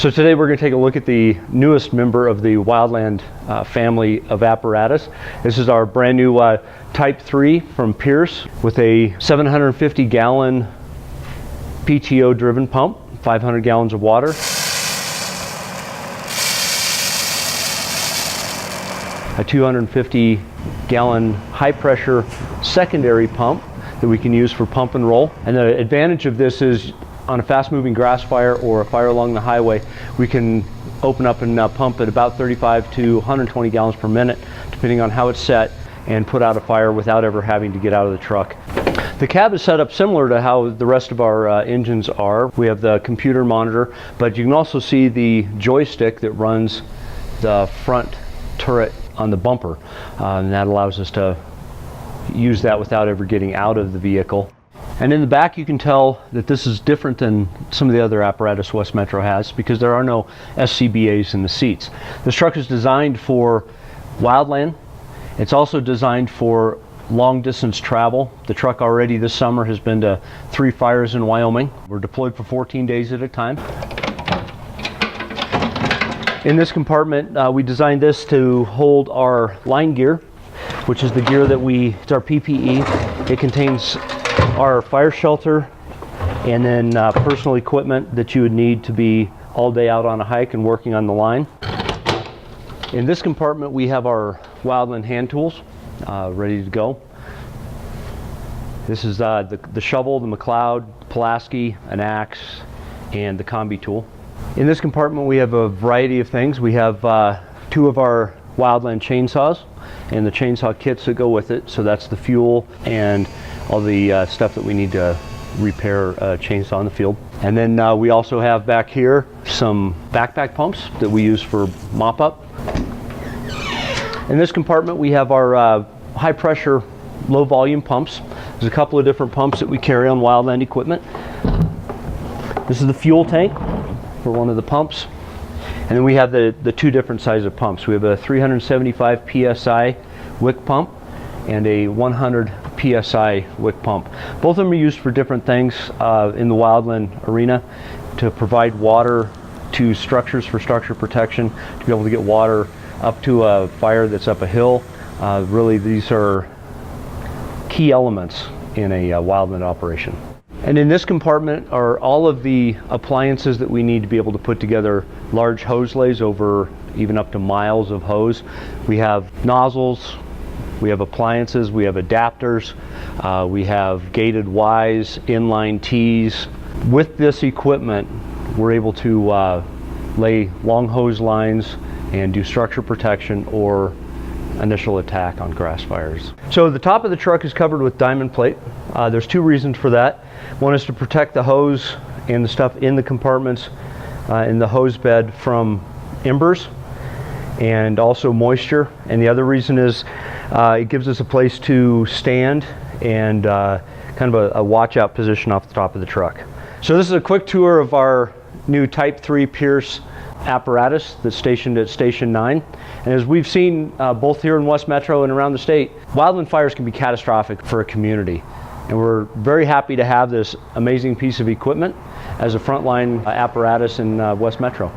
So today we're going to take a look at the newest member of the Wildland family of apparatus. This is our brand new Type 3 from Pierce with a 750 gallon PTO driven pump, 500 gallons of water. A 250 gallon high pressure secondary pump that we can use for pump and roll. And the advantage of this is on a fast moving grass fire or a fire along the highway, we can open up and pump at about 35 to 120 gallons per minute, depending on how it's set, and put out a fire without ever having to get out of the truck. The cab is set up similar to how the rest of our engines are. We have the computer monitor, but you can also see the joystick that runs the front turret on the bumper, and that allows us to use that without ever getting out of the vehicle. And in the back you can tell that this is different than some of the other apparatus West Metro has, because there are no SCBAs in the seats. This truck is designed for wildland. It's also designed for long distance travel. The truck already this summer has been to 3 fires in Wyoming. We're deployed for 14 days at a time. In this compartment, we designed this to hold our line gear, which is the gear that it's our PPE. It contains our fire shelter and then personal equipment that you would need to be all day out on a hike and working on the line. In this compartment we have our wildland hand tools ready to go. This is the shovel, the McLeod, Pulaski, an axe, and the combi tool. In this compartment we have a variety of things. We have 2 of our wildland chainsaws and the chainsaw kits that go with it. So that's the fuel and all the stuff that we need to repair a chainsaw in the field. And then we also have back here some backpack pumps that we use for mop up. In this compartment we have our high pressure low volume pumps. There's a couple of different pumps that we carry on wildland equipment. This is the fuel tank for one of the pumps. And then we have the 2 different sizes of pumps. We have a 375 psi wick pump and a 100 psi wick pump. Both of them are used for different things in the wildland arena, to provide water to structures for structure protection, to be able to get water up to a fire that's up a hill. Really, these are key elements in a wildland operation. And in this compartment are all of the appliances that we need to be able to put together large hose lays over even up to miles of hose. We have nozzles, we have appliances, we have adapters, we have gated Ys, inline Ts. With this equipment, we're able to lay long hose lines and do structure protection or initial attack on grass fires. So the top of the truck is covered with diamond plate. There's 2 reasons for that. One is to protect the hose and the stuff in the compartments in the hose bed from embers and also moisture. And the other reason is it gives us a place to stand and kind of a watch out position off the top of the truck. So this is a quick tour of our new Type 3 Pierce apparatus that's stationed at Station 9. And as we've seen both here in West Metro and around the state, wildland fires can be catastrophic for a community. And we're very happy to have this amazing piece of equipment as a frontline apparatus in West Metro.